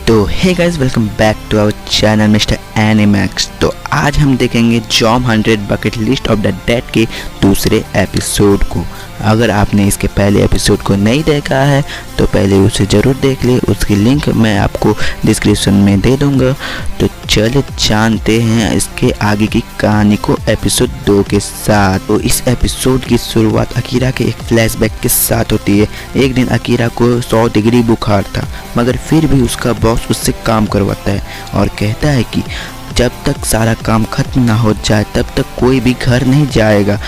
तो hey guys, welcome back to our channel mister Animax. तो आज हम देखेंगे job 100 bucket list of the dead के दूसरे एपिसोड को। अगर आपने इसके पहले एपिसोड को नहीं देखा है तो पहले उसे ज़रूर देख ले, उसकी लिंक मैं आपको डिस्क्रिप्शन में दे दूंगा। तो चलिए जानते हैं इसके आगे की कहानी को एपिसोड 2 के साथ। तो इस एपिसोड की शुरुआत अकीरा के एक फ्लैशबैक के साथ होती है। एक दिन अकीरा को 100 डिग्री बुखार था, मगर फिर भी उसका बॉस उससे काम करवाता है और कहता है कि जब तक सारा काम खत्म ना हो जाए तब तक कोई भी घर नहीं जाएगा,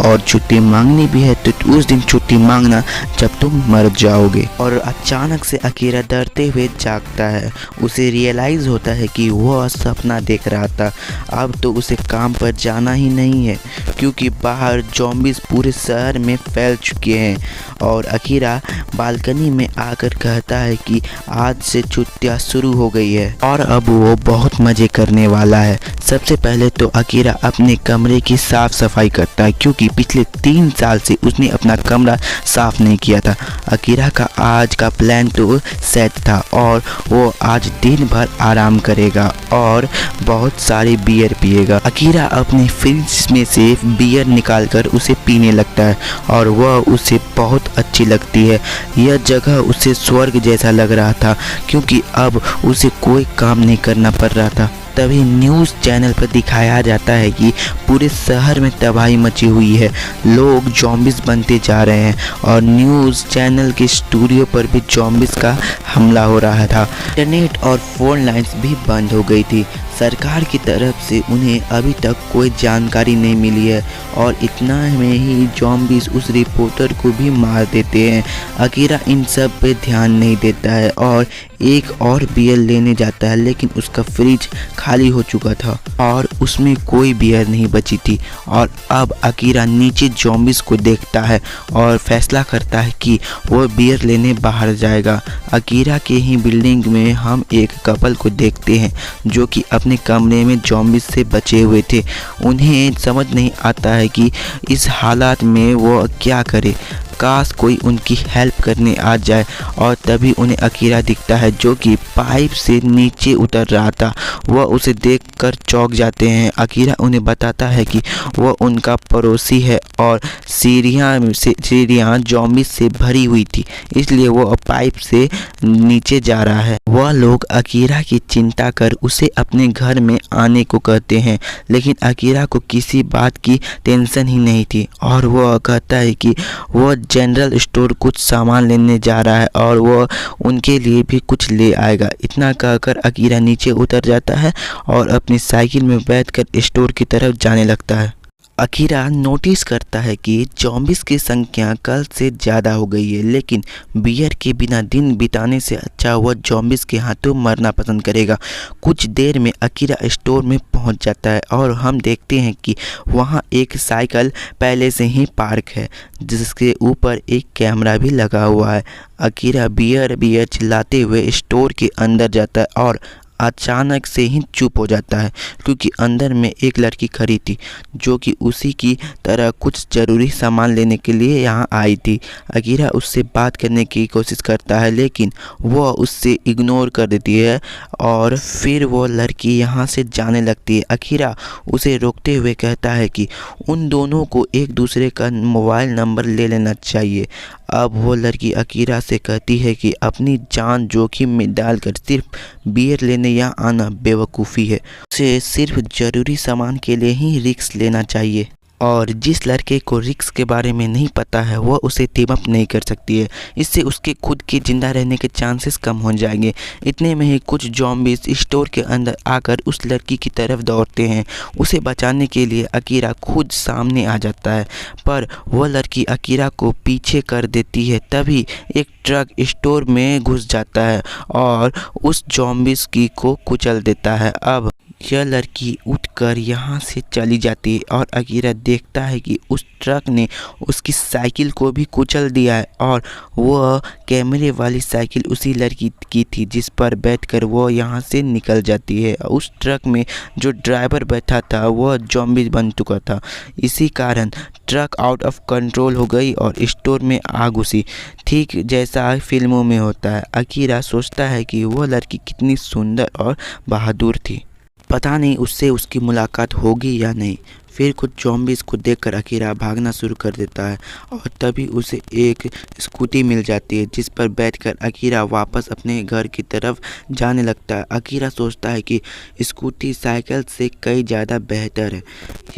और छुट्टी मांगनी भी है तो उस दिन छुट्टी मांगना जब तुम मर जाओगे। और अचानक से अकीरा डरते हुए जागता है। उसे रियलाइज़ होता है कि वह सपना देख रहा था। अब तो उसे काम पर जाना ही नहीं है क्योंकि बाहर ज़ॉम्बीज़ पूरे शहर में फैल चुके हैं। और अकीरा बालकनी में आकर कहता है कि आज से छुट्टियाँ शुरू हो गई है और अब वो बहुत मज़े करने वाला है। सबसे पहले तो अकीरा अपने कमरे की साफ़ सफाई करता है क्योंकि पिछले 3 साल से उसने अपना कमरा साफ नहीं किया था। अकीरा का आज का प्लान तो सेट था और वो आज दिन भर आराम करेगा और बहुत सारी बियर पिएगा। अकीरा अपने फ्रिज में से बियर निकालकर उसे पीने लगता है और वह उसे बहुत अच्छी लगती है। यह जगह उसे स्वर्ग जैसा लग रहा था क्योंकि अब उसे कोई काम नहीं करना पड़ रहा था। तभी न्यूज़ चैनल पर दिखाया जाता है कि पूरे शहर में तबाही मची हुई है, लोग ज़ॉम्बीज़ बनते जा रहे हैं और न्यूज़ चैनल के स्टूडियो पर भी ज़ॉम्बीज़ का हमला हो रहा था। इंटरनेट और फ़ोन लाइंस भी बंद हो गई थी। सरकार की तरफ से उन्हें अभी तक कोई जानकारी नहीं मिली है और इतना में ही ज़ॉम्बीज़ उस रिपोर्टर को भी मार देते हैं। अकीरा इन सब पे ध्यान नहीं देता है और एक और बियर लेने जाता है, लेकिन उसका फ्रिज खाली हो चुका था और उसमें कोई बियर नहीं बची थी। और अब अकीरा नीचे ज़ॉम्बीज़ को देखता है और फैसला करता है कि वह बियर लेने बाहर जाएगा। अकीरा के ही बिल्डिंग में हम एक कपल को देखते हैं जो कि अपने कमरे में ज़ॉम्बीज़ से बचे हुए थे। उन्हें समझ नहीं आता है कि इस हालात में वो क्या करे। काश कोई उनकी हेल्प करने आ जाए। और तभी उन्हें अकीरा दिखता है जो कि पाइप से नीचे उतर रहा था। वह उसे देखकर चौंक जाते हैं। अकीरा उन्हें बताता है कि वह उनका पड़ोसी है और सीढ़ियाँ ज़ॉम्बी से भरी हुई थी, इसलिए वह पाइप से नीचे जा रहा है। वह लोग अकीरा की चिंता कर उसे अपने घर में आने को कहते हैं, लेकिन अकीरा को किसी बात की टेंशन ही नहीं थी और वह कहता है कि वह जनरल स्टोर कुछ सामान लेने जा रहा है और वह उनके लिए भी कुछ ले आएगा। इतना कहकर अकीरा नीचे उतर जाता है और अपनी साइकिल में बैठकर स्टोर की तरफ जाने लगता है। अकीरा नोटिस करता है कि ज़ॉम्बीज़ की संख्या कल से ज़्यादा हो गई है, लेकिन बियर के बिना दिन बिताने से अच्छा वह ज़ॉम्बीज़ के हाथों मरना पसंद करेगा। कुछ देर में अकीरा स्टोर में पहुंच जाता है और हम देखते हैं कि वहां एक साइकिल पहले से ही पार्क है जिसके ऊपर एक कैमरा भी लगा हुआ है। अकीरा बियर चिल्लाते हुए स्टोर के अंदर जाता है और अचानक से ही चुप हो जाता है क्योंकि अंदर में एक लड़की खड़ी थी जो कि उसी की तरह कुछ ज़रूरी सामान लेने के लिए यहाँ आई थी। अकीरा उससे बात करने की कोशिश करता है लेकिन वह उससे इग्नोर कर देती है और फिर वो लड़की यहाँ से जाने लगती है। अकीरा उसे रोकते हुए कहता है कि उन दोनों को एक दूसरे का मोबाइल नंबर ले लेना चाहिए। अब वो लड़की अकीरा से कहती है कि अपनी जान जोखिम में डालकर सिर्फ बियर लेने यहाँ आना बेवकूफ़ी है। उसे सिर्फ ज़रूरी सामान के लिए ही रिस्क लेना चाहिए और जिस लड़के को रिस्क के बारे में नहीं पता है वह उसे टीम अप नहीं कर सकती है। इससे उसके खुद के ज़िंदा रहने के चांसेस कम हो जाएंगे। इतने में ही कुछ ज़ॉम्बीज़ स्टोर के अंदर आकर उस लड़की की तरफ दौड़ते हैं। उसे बचाने के लिए अकीरा खुद सामने आ जाता है, पर वह लड़की अकीरा को पीछे कर देती है। तभी एक ट्रक स्टोर में घुस जाता है और उस ज़ॉम्बीज़ को कुचल देता है। अब यह लड़की उठकर यहाँ से चली जाती है और अकीरा देखता है कि उस ट्रक ने उसकी साइकिल को भी कुचल दिया है और वह कैमरे वाली साइकिल उसी लड़की की थी जिस पर बैठकर वह यहाँ से निकल जाती है। उस ट्रक में जो ड्राइवर बैठा था वह ज़ॉम्बी बन चुका था। इसी कारण ट्रक आउट ऑफ कंट्रोल हो गई और स्टोर में आग घुसी, ठीक जैसा फिल्मों में होता है। अकीरा सोचता है कि वह लड़की कितनी सुंदर और बहादुर थी, पता नहीं उससे उसकी मुलाकात होगी या नहीं। फिर कुछ ज़ॉम्बीज़ को देखकर अकीरा भागना शुरू कर देता है और तभी उसे एक स्कूटी मिल जाती है जिस पर बैठकर अकीरा वापस अपने घर की तरफ जाने लगता है। अकीरा सोचता है कि स्कूटी साइकिल से कई ज़्यादा बेहतर है।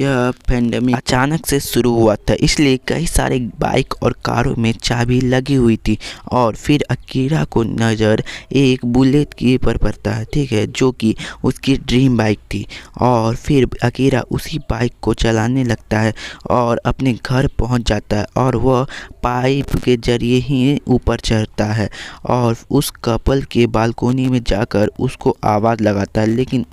यह पैंडेमिक अचानक से शुरू हुआ था, इसलिए कई सारे बाइक और कारों में चाबी लगी हुई थी और फिर अकीरा को नज़र एक बुलेट की पर पड़ता है, ठीक है, जो कि उसकी ड्रीम बाइक थी। और फिर अकीरा उसी बाइक को चलाने लगता है और अपने घर पहुंच जाता है और वह पाइप के जरिए ही ऊपर चढ़ता है और उस कपल के बालकोनी में जाकर उसको आवाज़ लगाता है, लेकिन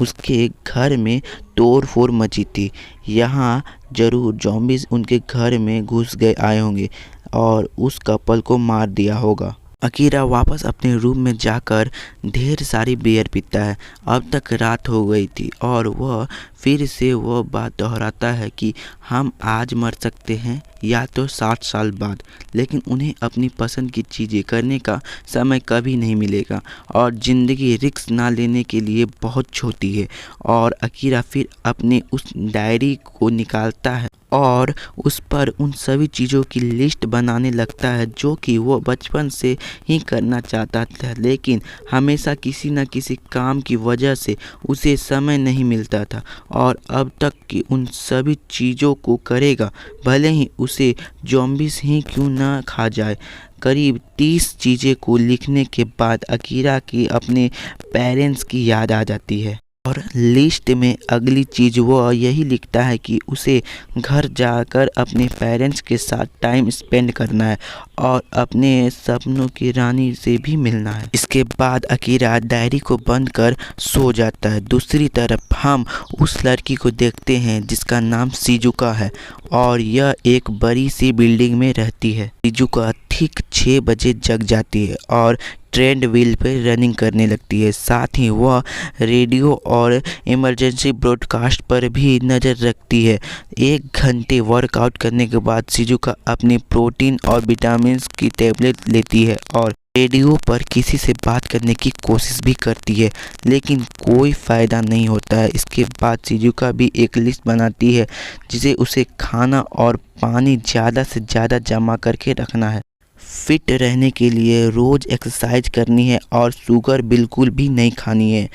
उसके घर में तोड़ फोड़ मची थी। यहाँ ज़रूर ज़ॉम्बीज़ उनके घर में घुस गए आए होंगे और उस कपल को मार दिया होगा। अकीरा वापस अपने रूम में जाकर ढेर सारी बियर पीता है। अब तक रात हो गई थी और वह फिर से वह बात दोहराता है कि हम आज मर सकते हैं या तो 60 साल बाद, लेकिन उन्हें अपनी पसंद की चीज़ें करने का समय कभी नहीं मिलेगा और ज़िंदगी रिस्क ना लेने के लिए बहुत छोटी है। और अकीरा फिर अपने उस डायरी को निकालता है और उस पर उन सभी चीज़ों की लिस्ट बनाने लगता है जो कि वो बचपन से ही करना चाहता था, लेकिन हमेशा किसी न किसी काम की वजह से उसे समय नहीं मिलता था। और अब तक कि उन सभी चीज़ों को करेगा, भले ही उसे ज़ॉम्बीज़ ही क्यों ना खा जाए। करीब 30 चीज़ें को लिखने के बाद अकीरा की अपने पेरेंट्स की याद आ जाती है और लिस्ट में अगली चीज़ वह यही लिखता है कि उसे घर जाकर अपने पेरेंट्स के साथ टाइम स्पेंड करना है और अपने सपनों की रानी से भी मिलना है। इसके बाद अकीरा डायरी को बंद कर सो जाता है। दूसरी तरफ हम उस लड़की को देखते हैं जिसका नाम शिजुका है और यह एक बड़ी सी बिल्डिंग में रहती है। शिजुका ठीक 6 बजे जग जाती है और ट्रेंड व्हील पर रनिंग करने लगती है। साथ ही वह रेडियो और इमरजेंसी ब्रॉडकास्ट पर भी नज़र रखती है। 1 घंटे वर्कआउट करने के बाद शिजुका अपनी प्रोटीन और विटामिन की टेबलेट लेती है और रेडियो पर किसी से बात करने की कोशिश भी करती है, लेकिन कोई फ़ायदा नहीं होता है। इसके बाद शिजुका भी एक लिस्ट बनाती है जिसे उसे खाना और पानी ज़्यादा से ज़्यादा जमा करके रखना है। फिट रहने के लिए रोज़ एक्सरसाइज करनी है और शुगर बिल्कुल भी नहीं खानी है।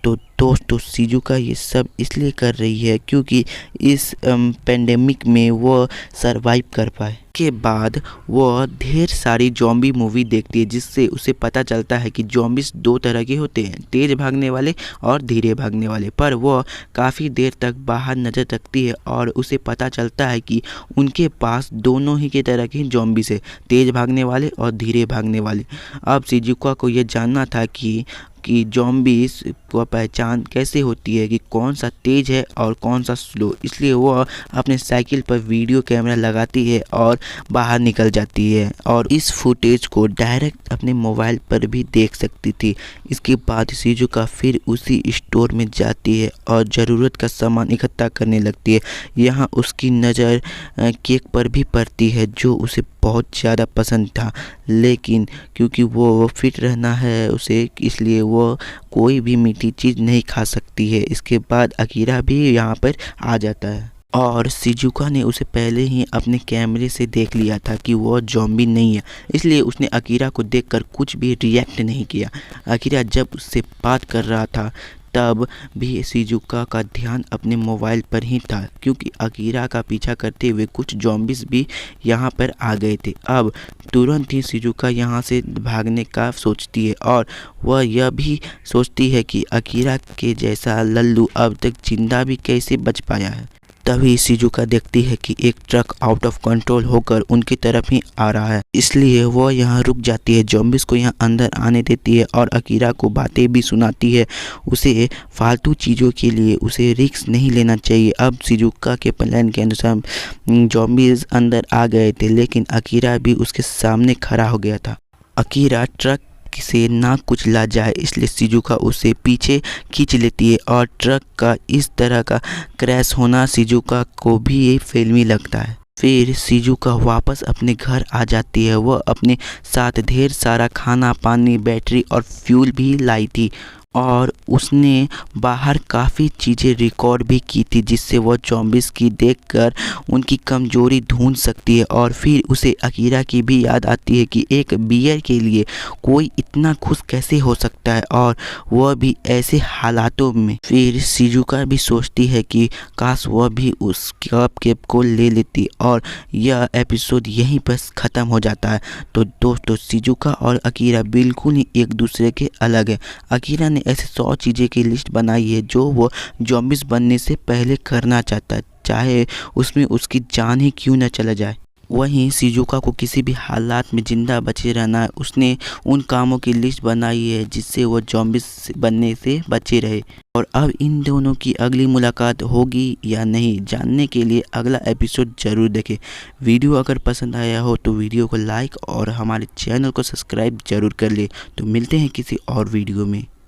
तो दोस्तों शिजुका ये सब इसलिए कर रही है क्योंकि इस पेंडेमिक में वो सरवाइव कर पाए। के बाद वह ढेर सारी ज़ॉम्बी मूवी देखती है जिससे उसे पता चलता है कि ज़ॉम्बीज़ 2 तरह के होते हैं, तेज़ भागने वाले और धीरे भागने वाले। पर वह काफ़ी देर तक बाहर नज़र रखती है और उसे पता चलता है कि उनके पास दोनों ही के तरह के ज़ॉम्बीज़ है, तेज़ भागने वाले और धीरे भागने वाले। अब शिजुका को यह जानना था कि ज़ॉम्बीज़ को पहचान कैसे होती है कि कौन सा तेज़ है और कौन सा स्लो। इसलिए वह अपने साइकिल पर वीडियो कैमरा लगाती है और बाहर निकल जाती है और इस फुटेज को डायरेक्ट अपने मोबाइल पर भी देख सकती थी। इसके बाद शिजुका फिर उसी स्टोर में जाती है और ज़रूरत का सामान इकट्ठा करने लगती है। यहाँ उसकी नज़र केक पर भी पड़ती है जो उसे बहुत ज़्यादा पसंद था, लेकिन क्योंकि वो फिट रहना है उसे, इसलिए वो कोई भी मीठी चीज़ नहीं खा सकती है। इसके बाद अकीरा भी यहाँ पर आ जाता है और शिजुका ने उसे पहले ही अपने कैमरे से देख लिया था कि वो ज़ॉम्बी नहीं है, इसलिए उसने अकीरा को देखकर कुछ भी रिएक्ट नहीं किया। अकीरा जब उससे बात कर रहा था तब भी शिजुका का ध्यान अपने मोबाइल पर ही था क्योंकि अकीरा का पीछा करते हुए कुछ ज़ॉम्बीज़ भी यहाँ पर आ गए थे। अब तुरंत ही शिजुका यहाँ से भागने का सोचती है और वह यह भी सोचती है कि अकीरा के जैसा लल्लू अब तक जिंदा भी कैसे बच पाया है। तभी शिजुका देखती है कि एक ट्रक आउट ऑफ कंट्रोल होकर उनकी तरफ ही आ रहा है, इसलिए वह यहाँ रुक जाती है। ज़ॉम्बीज़ को यहाँ अंदर आने देती है और अकीरा को बातें भी सुनाती है। उसे फालतू चीज़ों के लिए उसे रिस्क नहीं लेना चाहिए। अब शिजुका के प्लान के अनुसार ज़ॉम्बीज़ अंदर आ गए थे, लेकिन अकीरा भी उसके सामने खड़ा हो गया था। अकीरा ट्रक से ना कुचला जाए इसलिए शिजुका उसे पीछे खींच लेती है और ट्रक का इस तरह का क्रैश होना शिजुका को भी ये फिल्मी लगता है। फिर शिजुका वापस अपने घर आ जाती है। वह अपने साथ ढेर सारा खाना, पानी, बैटरी और फ्यूल भी लाई थी और उसने बाहर काफ़ी चीज़ें रिकॉर्ड भी की थी, जिससे वह ज़ॉम्बीज़ की देखकर उनकी कमजोरी ढूंढ सकती है। और फिर उसे अकीरा की भी याद आती है कि एक बियर के लिए कोई इतना खुश कैसे हो सकता है, और वह भी ऐसे हालातों में। फिर शिजुका भी सोचती है कि काश वह भी उस कप को ले लेती, और यह एपिसोड यहीं पर ख़त्म हो जाता है। तो दोस्तों, शिजुका और अकीरा बिल्कुल ही एक दूसरे के अलग है। अकीरा ने ऐसे 100 चीज़ें की लिस्ट बनाई है जो वो ज़ॉम्बीज़ बनने से पहले करना चाहता है, चाहे उसमें उसकी जान ही क्यों न चला जाए। वहीं शिजुका को किसी भी हालात में ज़िंदा बचे रहना है। उसने उन कामों की लिस्ट बनाई है जिससे वो ज़ॉम्बीज़ बनने से बचे रहे। और अब इन दोनों की अगली मुलाकात होगी या नहीं, जानने के लिए अगला एपिसोड ज़रूर देखें। वीडियो अगर पसंद आया हो तो वीडियो को लाइक और हमारे चैनल को सब्सक्राइब ज़रूर कर ले। तो मिलते हैं किसी और वीडियो में।